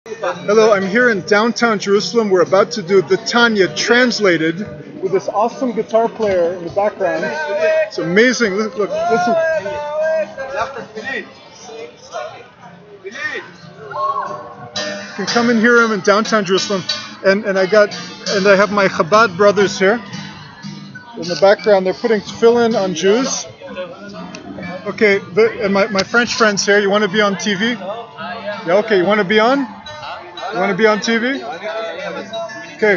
Hello, I'm here in downtown Jerusalem. We're about to do the Tanya translated with this awesome guitar player in the background. It's amazing. Look, listen. You can come and hear him in downtown Jerusalem. And I have my Chabad brothers here. In the background, they're putting tefillin on Jews. Okay, and my French friends here. You want to be on TV? Yeah, okay, you want to be on? You want to be on TV? Okay.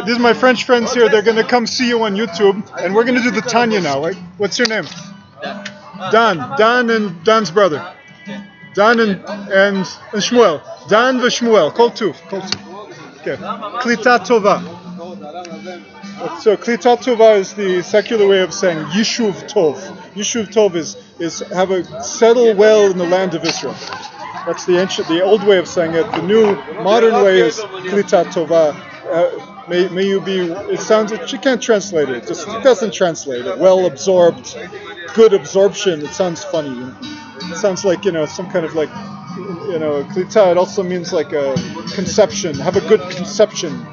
These are my French friends here. They're going to come see you on YouTube. And we're going to do the Tanya now, right? What's your name? Dan and Dan's brother. Dan and Shmuel. Dan v'Shmuel. Kol Tuv. Okay. Klita Tova. So Klita Tova is the secular way of saying Yishuv Tov. Yishuv Tov is have a settle well in the land of Israel. That's the old way of saying it. The new modern way is Klita Tova. May you be. It sounds. You can't translate it. It doesn't translate it. Well absorbed, good absorption. It sounds funny. It sounds like some kind of Klita. It also means like a conception. Have a good conception.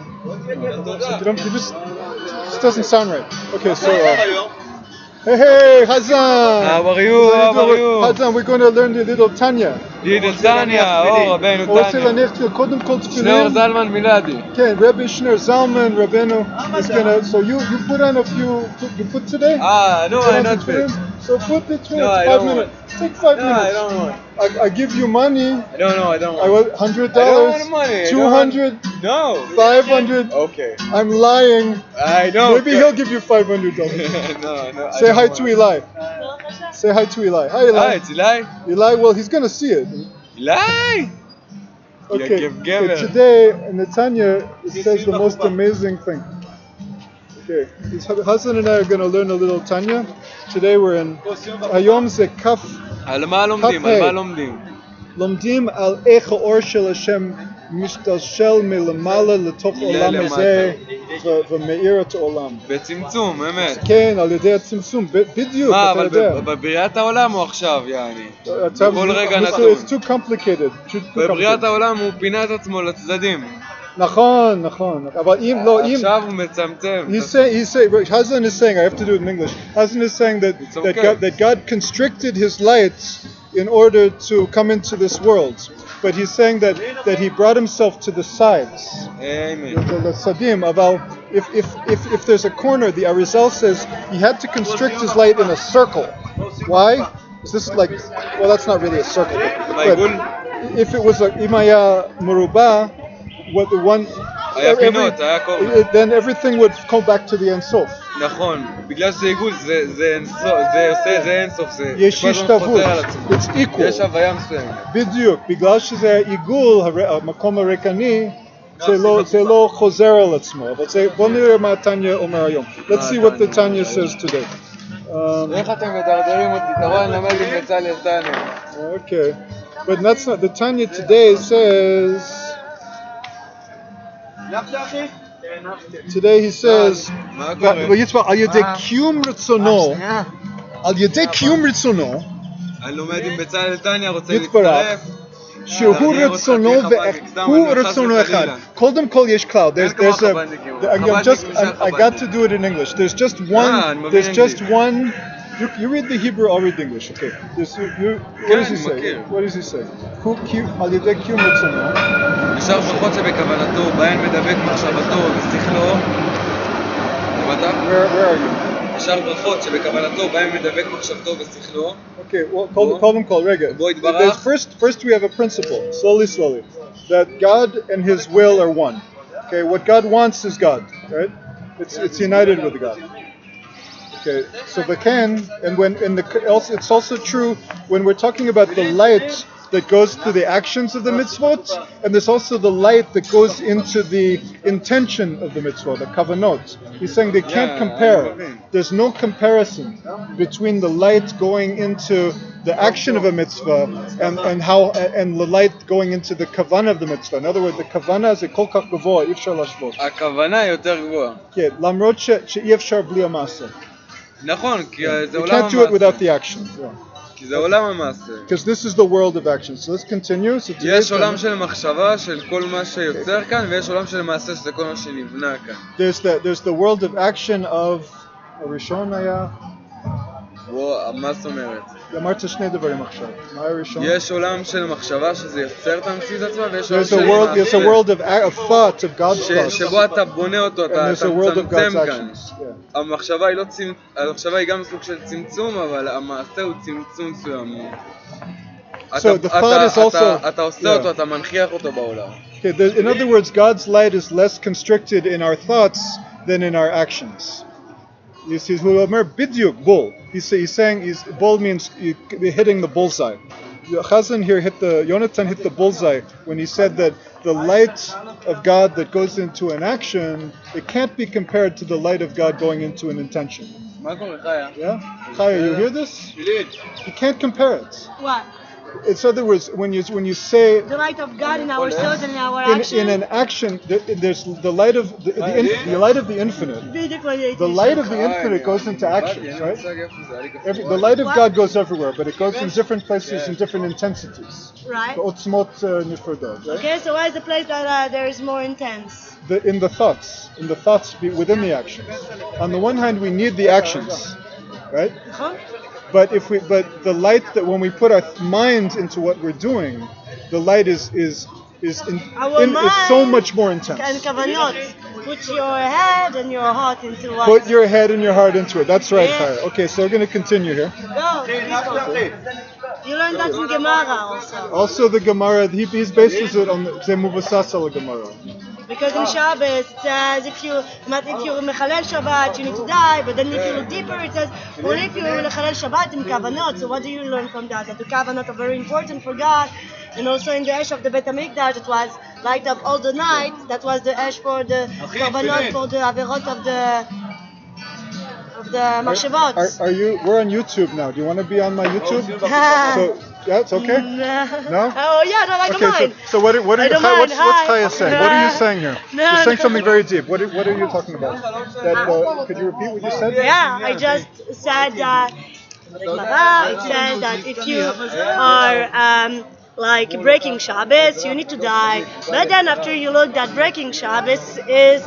It just doesn't sound right. Okay, so. Hey, Haza! How are you? Haza, we're going to learn the little Tanya. Little Tanya, רבנו הוא רוצה Tanya. להניח קודם כל תפילין. Shneur Zalman Miladi. כן, Rabbi Shneur Zalman, Rabbeinu is gonna. So you put on a few. You put today? No, I not fit. So put the tefillin. No, I 5 don't minutes. Take 5 No, minutes. I don't want. I give you money. I don't want. $100. I don't want money. $200. No. 500. Okay. I'm lying. I know. Maybe he'll give you $500. No. Say hi to Eli. Say hi to Eli. Hi, Eli. Hi, it's Eli. Eli, well, he's gonna see it. Eli. Okay. Give. Today in the Tanya it says the most amazing thing. Okay, his husband and I are going to learn a little Tanya. Today we're in Hayom ze Kaf. על מה לומדים? על מה לומדים? לומדים על איך האור של השם משתלשל מלמעלה לתוך עולם הזה ומאיר את העולם. בצמצום, אמת. כן, על ידי הצמצום, בדיוק, אתה יודע. אבל בבריאת העולם הוא עכשיו, יעני. כל רגע נתון. It's too complicated. בבריאת העולם הוא פינה את עצמו לצדדים. נכון, אבל אם לא, עכשיו הוא מצמצם. Hazan is saying, I have to do it in English. Hazan is saying that God constricted his light in order to come into this world. But he's saying that he brought himself to the sides. Amen. The Sadim, if there's a corner, the Arizal says he had to constrict his light in a circle. Why? Is this that's not really a circle. But if it was a Imaya Muruba, then everything would come back to the Ein Sof. נכון, בגלל שזה עיגול, זה עושה את זה אין סוף, זה יש השתוות, it's equal. יש הוויה מסוימת. בדיוק, בגלל שזה עיגול, המקום הריקני, זה לא חוזר על עצמו. אבל בוא נראה מה תניה אומר היום. Let's see what the Tanya says today. איך אתם מדרדרים אותי? תראו, אני למד עם בצלאל תניה. Okay, but that's not, the Tanya today says... Today he says, על ידי קיום רצונו, אני לומד עם בצלאל תניה, רוצה להצטרף. שהוא רצונו אחד. קודם כל יש כלל. I got to do it in English. There's just one. You read the Hebrew, I'll read the English. Okay. What does he say? על ידי קיום רצונו. נשאר ברכות שבכוונתו, בהן מדבק מחשבתו ושכלו. Where are you? נשאר ברכות שבכוונתו, בהן מדבק מחשבתו ושכלו. Okay, well, call רגע. First we have a principle, slowly, that God and His will are one. Okay, what God wants is God, right? It's united with God. Okay, so it's also true when we're talking about the light that goes to the actions of the mitzvot, and there's also the light that goes into the intention of the mitzvot, the kavanot. He's saying they can't compare. There's no comparison between the light going into the action of a mitzvah and the light going into the kavanah of the mitzvah. In other words, the kavanah is kol kach gavoa, אי אפשר להשוות. הכוונה יותר גבוהה. כן, למרות שאי אפשר בלי המעשה. נכון, כי זה You עולם can't do it המעשה. without the action. Yeah. כי זה עולם המעשה. Because this is the world of action. So let's continue. So יש עולם של מחשבה של כל מה שיוצר כאן, ויש עולם של מעשה שזה כל מה שנבנה כאן. there's the world of action of הראשון היה. מה זאת אומרת? אמרת שני דברים עכשיו. מה הראשון? יש עולם של מחשבה שזה יוצר את המציאות עצמה, ויש עולם There's של a מעשה. world of thought, of God's thoughts. שבו אתה בונה אותו, And אתה there's a world of מצמצם God's כאן. actions. Yeah. המחשבה היא לא המחשבה היא גם סוג של צמצום, אבל המעשה הוא צמצום מסוים. So the thought is also. אתה עושה אותו, אתה מנכיח אותו בעולם. Okay, in other words, God's light is less constricted in our thoughts than in our actions. You see, bidyuk, bull. He's saying bull means hitting the bullseye. Haza here Yonatan hit the bullseye when he said that the light of God that goes into an action, it can't be compared to the light of God going into an intention. Yeah? Haya, you hear this? You can't compare it. What? In other words, when you say The light of God in our souls and in our actions. in an action, there's the light of the light of the infinite. The light of the infinite goes into actions, right? The light of God goes everywhere, but it goes in different places in different intensities. Right. Otzmot nifrodot, right? Okay, so why is the place that there is more intense? In the thoughts within the actions. On the one hand, we need the actions, right? But the light that when we put our mind into what we're doing, the light is so much more intense. And kavanot. Put your head and your heart into what? Put your head and your heart into it. That's right, Yeah. Haya. Okay, so we're going to continue here. Go. You learned that in Gemara also. Also, the Gemara, he's bases it on the Muvasasa Gemara. Because in Shabbos it says if you mechalel Shabbat you need to die, but then if you look deeper it says only if you mechalel Shabbat in kavanot. So what do you learn from that? That the kavanot are very important for God, and also in the ash of the Bet Hamikdash it was light up all the night. That was the ash for the kavanot, for the averot of the machshavot. Are you? We're on YouTube now. Do you want to be on my YouTube? Yeah, it's okay. No? Oh yeah, no, I don't mind. So what's Haya saying? What are you saying here? No, You're saying no. something very deep. What are you talking about? Could you repeat what you said? Yeah, I just said that it says that if you are like breaking Shabbos, you need to die. But then after you look that breaking Shabbos is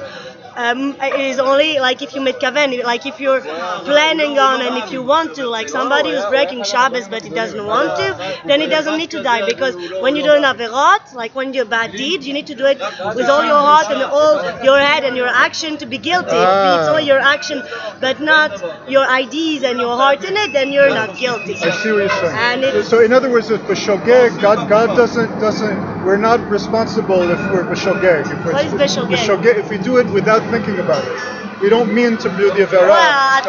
only like if you mitkaven, like if you're planning on and if you want to, like somebody who's breaking Shabbos but he doesn't want to, then he doesn't need to die, because when you do an averot, like when you do a bad deed, you need to do it with all your heart and all your head and your action to be guilty. If it's only your action but not your ideas and your heart in it, then you're not guilty. I see what you're saying. And So in other words, with b'shogeg, God doesn't. We're not responsible if we're b'shogeg. What is b'shogeg? If we do it without thinking about it, we don't mean to do the avera. Well,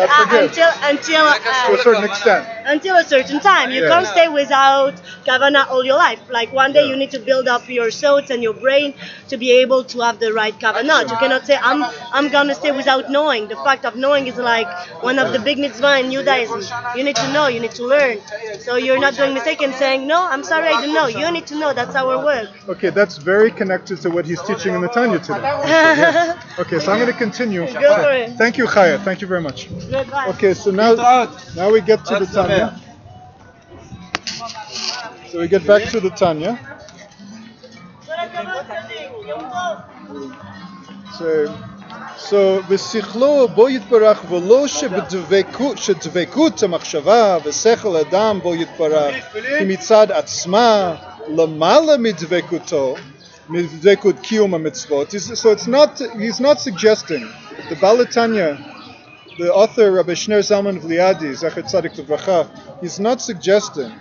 To a certain extent. Until a certain time. You can't stay without kavana all your life. Like one day you need to build up your thoughts and your brain to be able to have the right kavanah. You cannot say, I'm gonna stay without knowing. The fact of knowing is like one of the big mitzvah in Judaism. You need to know, you need to learn. So you're not doing mistake and saying, no, I'm sorry, I don't know. You need to know, that's our work. Okay, that's very connected to what he's teaching in the Tanya today. Okay, so I'm going to continue. Go for it. Thank you, Haya. Thank you very much. Goodbye. Okay, so now we get to the Tanya. So we get back to the Tanya. So v'sichlo bo yitbarach v'lo shedvekut המחשבה ושכל אדם bo yitbarach כי מצד עצמה למעלה מדבקותו מדבקות קיום המצוות. So he's not suggesting. The Balatanya, the author Rabbi Shner Zalman Vliadi, Zecher Tzadik Livracha, he's not suggesting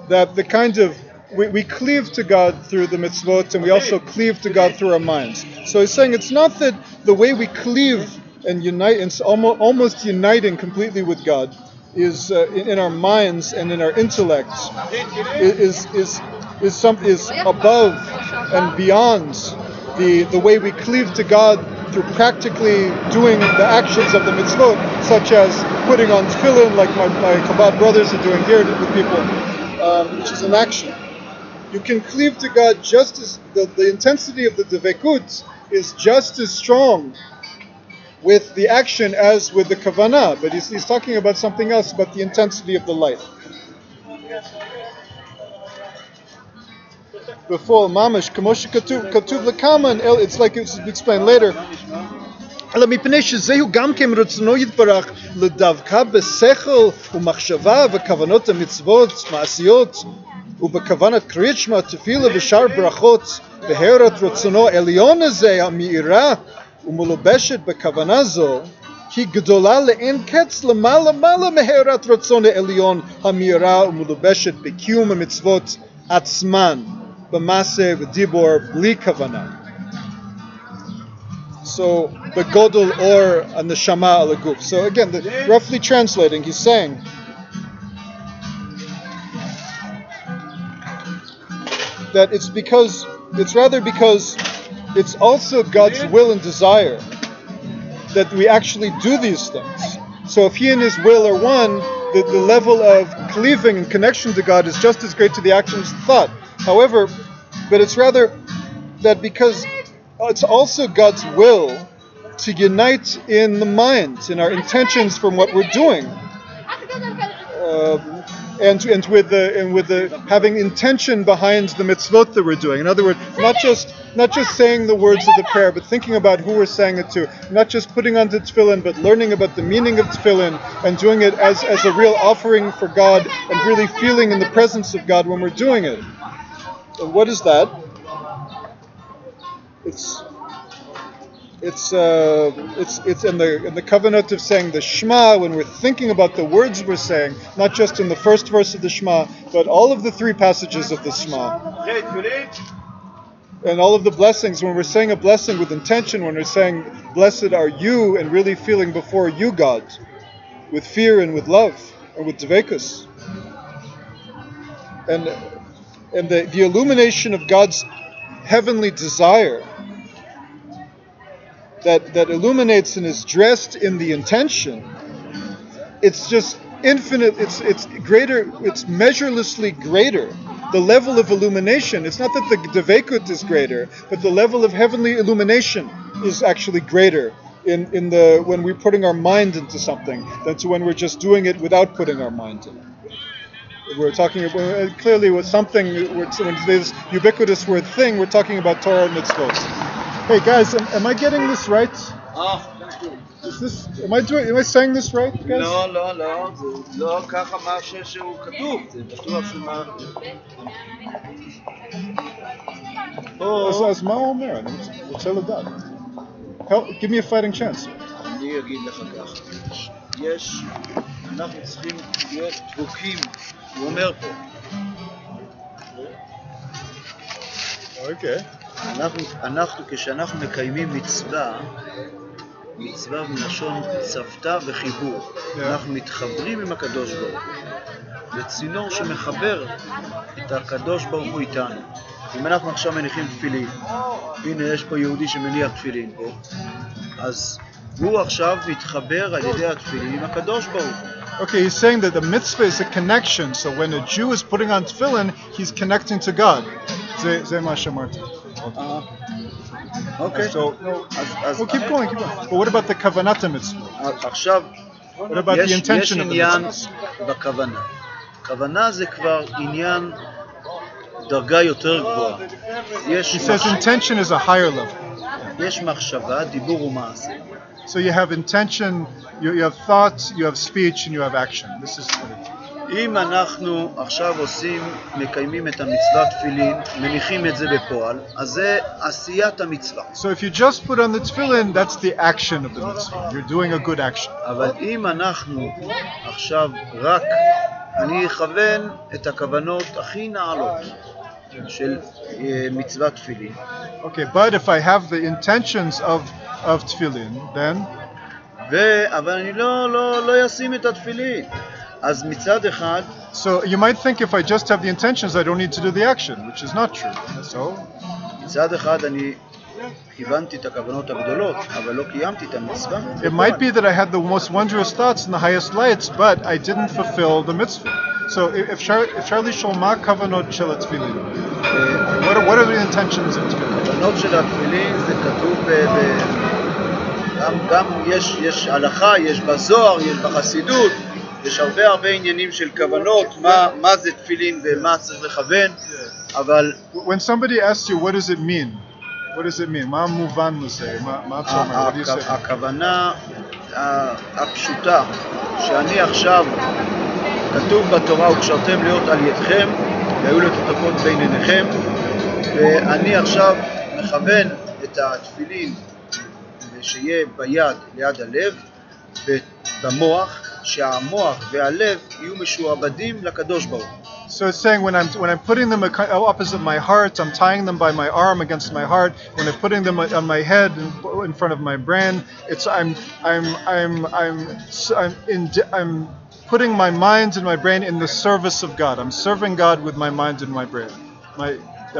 that the kind of we cleave to God through the mitzvot, and we also cleave to God through our minds. So he's saying it's not that the way we cleave and unite, and almost uniting completely with God, is in our minds and in our intellects, is above and beyond the way we cleave to God through practically doing the actions of the mitzvot, such as putting on tefillin, like my Chabad brothers are doing here with people, which is an action. You can cleave to God just as the intensity of the devekut is just as strong with the action as with the kavanah, but he's talking about something else, about the intensity of the light. Before mamash kamosh katuv lekaman. It's like it's explained later. אלא מפני שזהו גם כן רצונו יתברך לדווקא בשכל ומחשבה וכוונות המצוות מעשיות ובכוונת קריאת שמע תפילה ושאר ברכות בהארת רצונו העליון הזה המאירה ומלובשת בכוונה זו היא גדולה לאין קץ למעלה מהארת רצון העליון המאירה ומלובשת בקיום המצוות עצמן במעשה ודיבור בלי כוונה. So, begodol or a neshama al guf. So again, roughly translating, he's saying that it's rather because it's also God's will and desire that we actually do these things. So if he and his will are one, the level of cleaving and connection to God is just as great to the action as the thought. However, but it's rather that because it's also God's will to unite in the mind, in our intentions from what we're doing, and with the having intention behind the mitzvot that we're doing. In other words, not just saying the words of the prayer, but thinking about who we're saying it to. Not just putting on the tefillin, but learning about the meaning of tefillin and doing it as a real offering for God and really feeling in the presence of God when we're doing it. And what is that? It's in the covenant of saying the Shema when we're thinking about the words we're saying, not just in the first verse of the Shema, but all of the 3 passages of the Shema. And all of the blessings, when we're saying a blessing with intention, when we're saying, blessed are you, and really feeling before you, God, with fear and with love, and with dvekus. And the illumination of God's heavenly desire that illuminates and is dressed in the intention, it's just infinite, it's greater, it's measurelessly greater. The level of illumination, it's not that the devekut is greater, but the level of heavenly illumination is actually greater in the when we're putting our mind into something than to when we're just doing it without putting our mind in it. We're talking about, clearly with something, when this ubiquitous word thing, we're talking about Torah and mitzvot. Hey guys, am I getting this right? Is this? Am I saying this right, guys? לא, זה לא ככה מה שהוא כתוב, זה בטוח שמה... אז מה הוא אומר? אני רוצה לדעת. Give me a fighting chance. אני אגיד לך ככה, אנחנו צריכים להיות דבוקים, הוא אומר פה. אוקיי. אנחנו כשאנחנו מקיימים מצווה מלשון צוותא וחיבור. אנחנו מתחברים עם הקדוש ברוך הוא. זה צינור שמחבר את הקדוש ברוך הוא איתנו. אם אנחנו עכשיו מניחים תפילין, הנה יש פה יהודי שמניח תפילין פה, אז הוא עכשיו מתחבר על ידי התפילין עם הקדוש ברוך הוא. Okay, he's saying that the mitzvah is a connection. So when a Jew is putting on tefillin, he's connecting to God. זה מה שאמרתי. Okay. So, well, keep going. But what about the kavanat mitzvah? עכשיו, What about the intention of the עניין mitzvah? בכוונה. כוונה זה כבר עניין דרגה יותר גבוהה. He says intention is a higher level. יש מחשבה, דיבור ומעשה. So you have intention, you have thought, you have speech, and you have action. This is what it is. אם אנחנו עכשיו מקיימים את המצווה תפילין, מניחים את זה בפועל, אז זה עשיית המצווה. So if you just put on the tefillin, that's the action of the mitzvah. You're doing a good action. אבל אם אנחנו עכשיו רק, אני אכוון את הכוונות הכי נעלות של מצווה תפילין. Okay, but if I have the intentions of tefillin, then... אבל אני לא אשים את התפילין. אז מצד אחד... So you might think if I just have the intentions, I don't need to do the action, which is not true. So... מצד אחד אני כיוונתי את הכוונות הגדולות, אבל לא קיימתי את המצווה. It might be that I had the most wondrous thoughts and the highest lights, but I didn't fulfill the mitzvah. So if Charlie shol ma kavanot shel tefillin, what are the intentions of tefillin? הכוונות של התפילין זה כתוב גם יש הלכה, יש בזוהר, יש בחסידות, יש הרבה עניינים של כוונות, מה זה תפילין ומה צריך לכוון, אבל... When somebody asks you, what does it mean? What does it mean? מה המובן לזה? מה אתה אומר? What do you say? הכוונה הפשוטה, שאני עכשיו, כתוב בתורה, וקשרתם להיות על ידכם, והיו לטוטפות בין עיניכם, ואני עכשיו מכוון את התפילין שיהיה ביד ליד הלב ובמוח, שהמוח והלב יהיו משועבדים לקדוש ברוך הוא. So it's saying when I'm putting them opposite my heart, I'm tying them by my arm against my heart. When I'm putting them on my head in front of my brain, it's I'm putting my mind and my brain in the service of God. I'm serving God with my mind and my brain.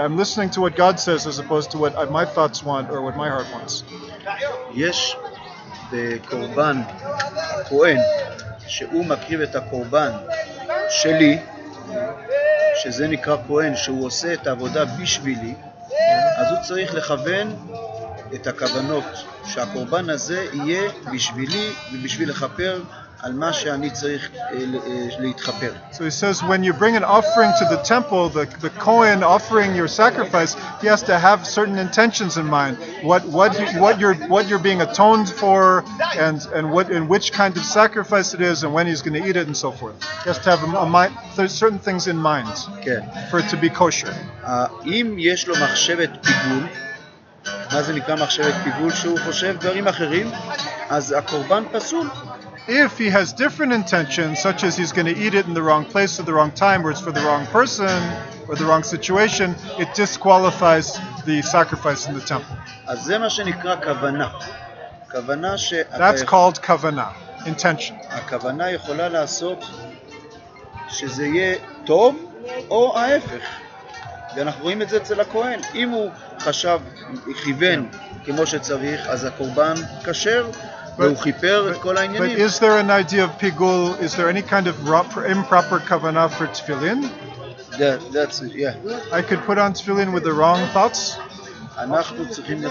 I'm listening to what God says as opposed to what my thoughts want or what my heart wants. יש בקורבן כהן שהוא מקריב את הקורבן שלי, שזה נקרא כהן, שהוא עושה את העבודה בשבילי, אז הוא צריך לכוון את הכוונות שהקורבן הזה יהיה בשבילי ובשביל לכפר על מה שאני צריך להתחפר. So he says when you bring an offering to the temple, the Kohen offering your sacrifice, he has to have certain intentions in mind. What you're being atoned for, and what in which kind of sacrifice it is, and when he's going to eat it, and so forth. He has to have a mind, there's certain things in mind for it to be kosher. אם יש לו מחשבת פיגול, מה זה נקרא מחשבת פיגול? שהוא חושב דברים אחרים, אז הקורבן פסול. If he has different intentions, such as he's going to eat it in the wrong place at the wrong time, or it's for the wrong person, or the wrong situation, it disqualifies the sacrifice in the temple. אז זה מה שנקרא כוונה. כוונה That's called kavana, intention. הכוונה יכולה לעשות שזה יהיה טוב או ההפך. ואנחנו רואים את זה אצל הכהן. אם הוא חשב, כיוון כמו שצריך, אז הקורבן כשר. But is there an idea of pigul? Is there any kind of improper kavanah for tefillin? That's it, yeah. I could put on tefillin with the wrong thoughts? אנחנו צריכים,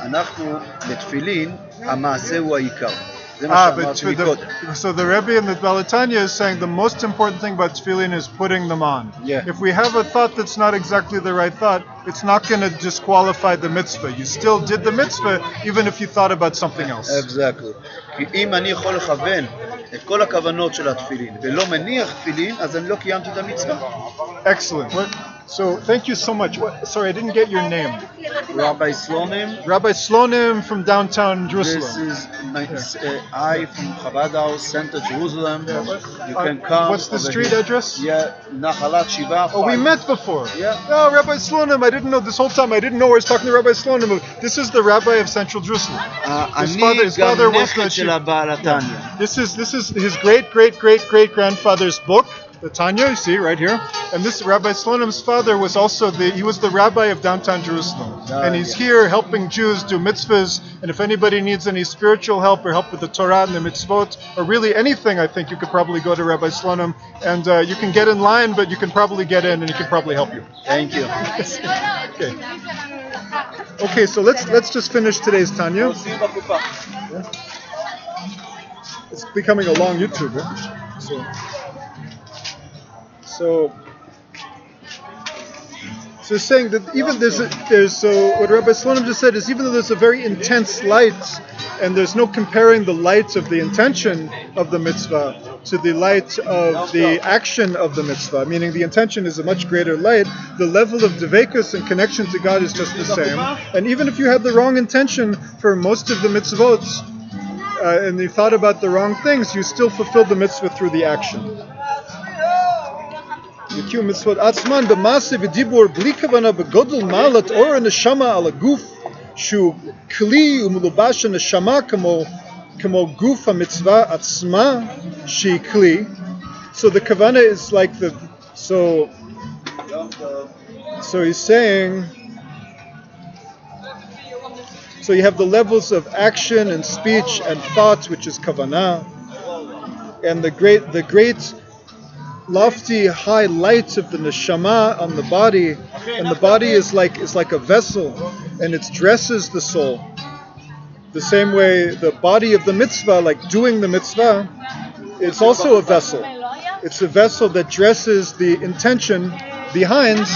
אנחנו בתפילין, המעשה הוא העיקר. So the Rebbe in the Balatanya is saying the most important thing about tefillin is putting them on. Yeah. If we have a thought that's not exactly the right thought, it's not going to disqualify the mitzvah. You still did the mitzvah even if you thought about something else. Exactly. כי אם אני יכול לכוון את כל הכוונות של התפילין ולא מניח תפילין, אז אני לא קיימתי את המצווה. Excellent. So thank you so much. Sorry, I didn't get your name. Rabbi Slonim. Rabbi Slonim from downtown Jerusalem. This is I from Chabad House, Center Jerusalem. You can come. What's the street here. address? Yeah, Nachalat Shiva. Oh, we met before. Yeah. Oh, Rabbi Slonim. I didn't know this whole time. I didn't know I was talking to Rabbi Slonim. This is the rabbi of Central Jerusalem. His father was the Shiva. This is his great grandfather's book. The Tanya, you see right here, and this Rabbi Slonim's father was also he was the rabbi of downtown Jerusalem, and he's here helping Jews do mitzvahs. And if anybody needs any spiritual help or help with the Torah and the mitzvot, or really anything, I think you could probably go to Rabbi Slonim, and you can get in line, but you can probably get in, and he can probably help you. Thank you. Okay, so let's just finish today's Tanya. It's becoming a long YouTube, right? So it's saying that even what Rabbi Slonim just said is even though there's a very intense light and there's no comparing the light of the intention of the mitzvah to the light of the action of the mitzvah, meaning the intention is a much greater light, the level of devekus and connection to God is just the same. And even if you had the wrong intention for most of the mitzvot and you thought about the wrong things, you still fulfilled the mitzvah through the action. יקיום מצוות עצמן במעשה ודיבור בלי כוונה בגודל מעלת אור הנשמה על הגוף שהוא כלי ומלובש הנשמה כמו גוף המצווה עצמה שהיא כלי. So the kavana is like so he's saying, so you have the levels of action and speech and thought, which is kavana, and the great lofty high lights of the neshama on the body, and the body is like a vessel, and it dresses the soul. The same way the body of the mitzvah, like doing the mitzvah, it's also a vessel. It's a vessel that dresses the intention behind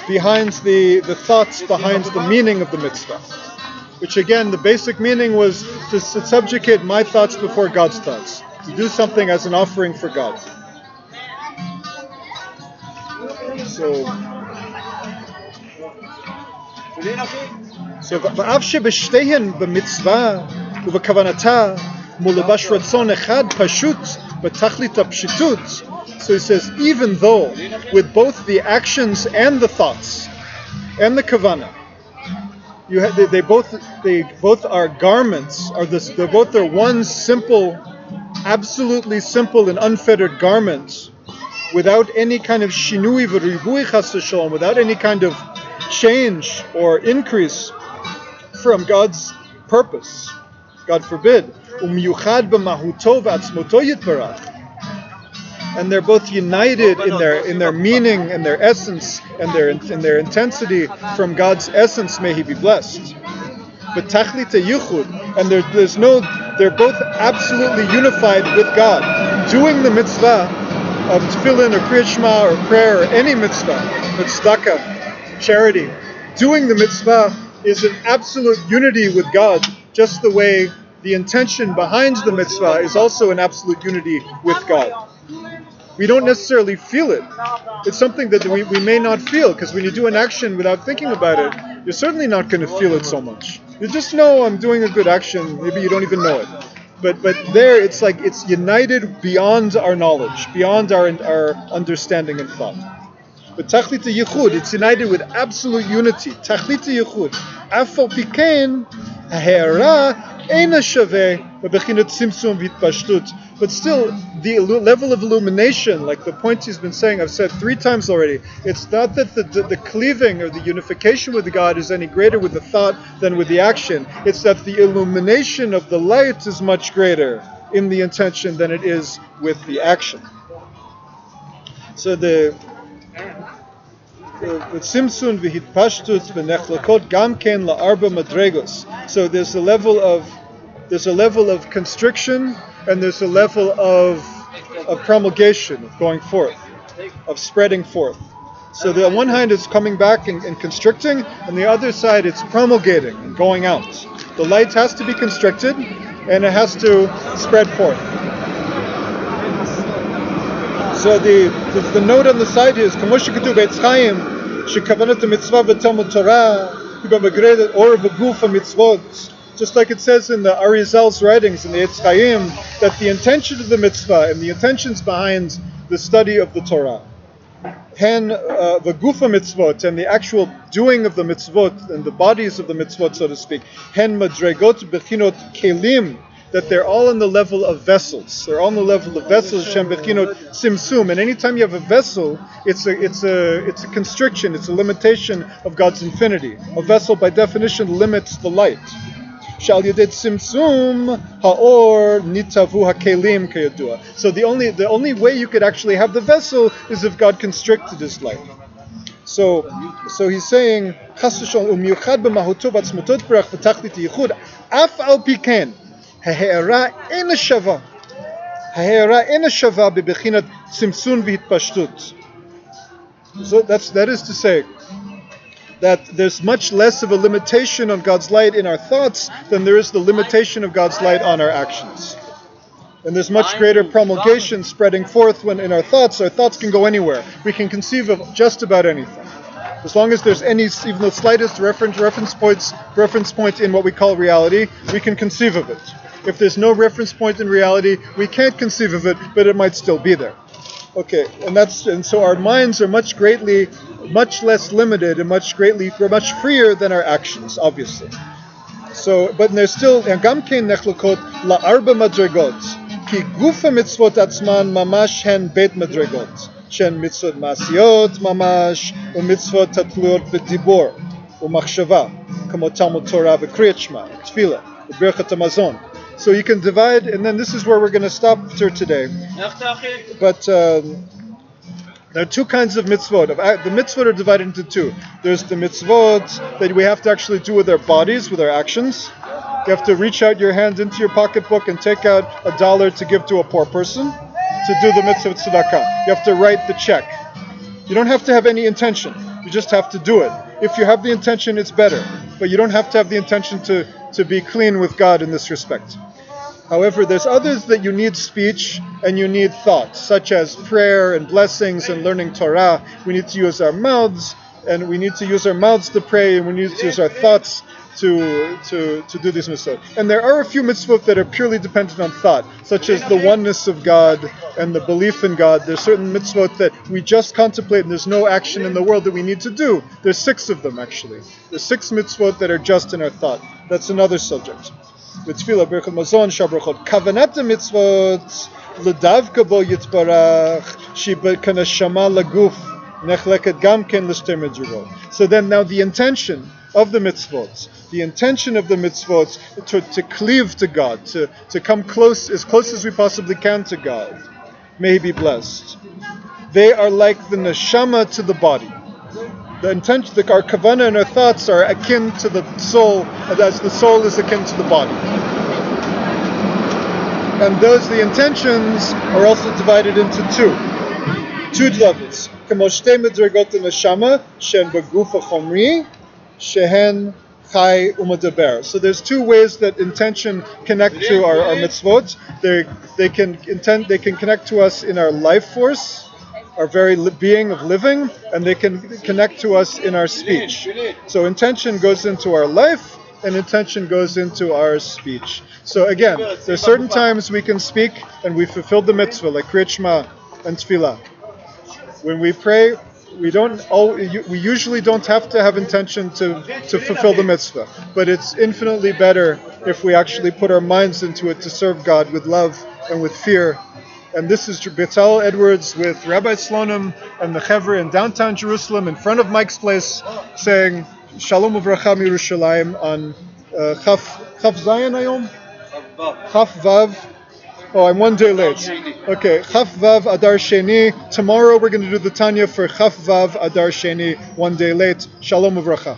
the thoughts, behind the meaning of the mitzvah. Which again, the basic meaning was to subjugate my thoughts before God's thoughts. To do something as an offering for God. So ואף שבשתיהן במצווה ובכוונתה מולבש רצון אחד פשוט בתכלית הפשיטות. So he says, even though with both the actions and the thoughts and the kavanah, they both are garments. They're both one simple, absolutely simple and unfettered garment, without any kind of shinui v'ribui chas v'shalom, without any kind of change or increase from God's purpose. God forbid. Umiyuchad b'mahuto v'atzmoto yitbarach. And they're both united in their meaning and their essence and their intensity from God's essence. May He be blessed. But tachlit yuchud, and they're both absolutely unified with God. Doing the mitzvah of tefillin or kriyat shema or prayer or any mitzvah, tzedakah, charity, doing the mitzvah is an absolute unity with God, just the way the intention behind the mitzvah is also an absolute unity with God. We don't necessarily feel it. It's something that we may not feel, because when you do an action without thinking about it, you're certainly not going to feel it so much. You just know I'm doing a good action. Maybe you don't even know it. But there, it's like it's united beyond our knowledge, beyond our understanding and thought. But tachlit yichud, it's united with absolute unity. Tachlit yichud. Afal pikein ha'era eina shaveh b'bechinat simsum v'itpashtut. But still, the level of illumination, like the point he's been saying, I've said 3 times already, it's not that the cleaving or the unification with God is any greater with the thought than with the action. It's that the illumination of the light is much greater in the intention than it is with the action. So the Tzimtzum v'hitpashtut v'nechlakot gam ken la'arba madregos. So there's a level of constriction, and there's a level of promulgation, of going forth, of spreading forth. So on one hand it's coming back and constricting, and the other side it's promulgating and going out. The light has to be constricted, and it has to spread forth. So the note on the side here is Kamosh Ketuv Eitz Chaim Shekavanat Mitzvah V'Talmud Torah B'Magredet Or V'Guf HaMitzvot. Just like it says in the Arizal's writings in the Eitz Chaim, that the intention of the mitzvah and the intentions behind the study of the Torah, hen v'guf HaMitzvot, and the actual doing of the mitzvot and the bodies of the mitzvot, so to speak, hen madregot bechinot kelim, that they're all on the level of vessels. They're on the level of vessels, shem bechinot simsum. And anytime you have a vessel, it's a constriction, it's a limitation of God's infinity. A vessel, by definition, limits the light. Shal yeded simsum haor nitavu hakelim kayadua. So the only way you could actually have the vessel is if God constricted His light. So he's saying chas v'shalom u'miyuchad b'mahuto v'atzmotot berach v'tachlit yichud af al piken ha'era ena shava b'bechinat simsun v'hitpashtut. So that is to say that there's much less of a limitation on God's light in our thoughts than there is the limitation of God's light on our actions. And there's much greater promulgation spreading forth when in our thoughts can go anywhere. We can conceive of just about anything. As long as there's even the slightest reference point in what we call reality, we can conceive of it. If there's no reference point in reality, we can't conceive of it, but it might still be there. Okay, and so our minds are much less limited and we're much freer than our actions, obviously. So, but there's still gam kein nechlokot la arba madregot ki gufa mitzvot atzman mamash hen bet madregot shen mitzvot masiyot mamash u'mitzvot tatluot v'dibor u'machshava kamo Talmud Torah v'kriyat shema tefillah v'berachat hamazon. So you can divide, and then this is where we're going to stop for today. But there are 2 kinds of mitzvot. The mitzvot are divided into 2. There's the mitzvot that we have to actually do with our bodies, with our actions. You have to reach out your hand into your pocketbook and take out $1 to give to a poor person to do the mitzvah of tzedakah. You have to write the check. You don't have to have any intention. You just have to do it. If you have the intention, it's better. But you don't have to have the intention to be clean with God in this respect. However, there's others that you need speech and you need thought, such as prayer and blessings and learning Torah. We need to use our mouths, and we need to use our mouths to pray, and we need to use our thoughts to do these mitzvot. And there are a few mitzvot that are purely dependent on thought, such as the oneness of God and the belief in God. There's certain mitzvot that we just contemplate and there's no action in the world that we need to do. There's 6 of them actually. There's 6 mitzvot that are just in our thought. That's another subject. V'tfilah berachot mazon shabrachot kavanat mitzvot l'davka bo yitbarach shibakana shama laguf nechleket gamken l'shtei medrugot. So then now the intention of the mitzvot, to cleave to God, to come close as we possibly can to God, may He be blessed. They are like the neshama to the body. The intention, our kavanah and our thoughts are akin to the soul, as the soul is akin to the body. And the intentions are also divided into 2 levels. Kamo shtei medregot neshama shen beguf hachomri shehen chai u'medaber. So there's 2 ways that intention connect to our mitzvot. They can connect to us in our life force, our very being of living, and they can connect to us in our speech. So intention goes into our life, and intention goes into our speech. So again, there's certain times we can speak and we fulfill the mitzvah, like Kriyat Shema and Tefillah. When we pray, we usually don't have to have intention to fulfill the mitzvah, but it's infinitely better if we actually put our minds into it to serve God with love and with fear. And this is Betzalel Edwards with Rabbi Slonim and the Chevra in downtown Jerusalem in front of Mike's place saying Shalom Uvracha Yerushalayim on Chaf Zayin Ayom? Chaf Vav. Oh, I'm 1 day late. Okay, Chaf Vav Adar Sheni. Tomorrow we're going to do the Tanya for Chaf Vav Adar Sheni, 1 day late. Shalom Uvracha.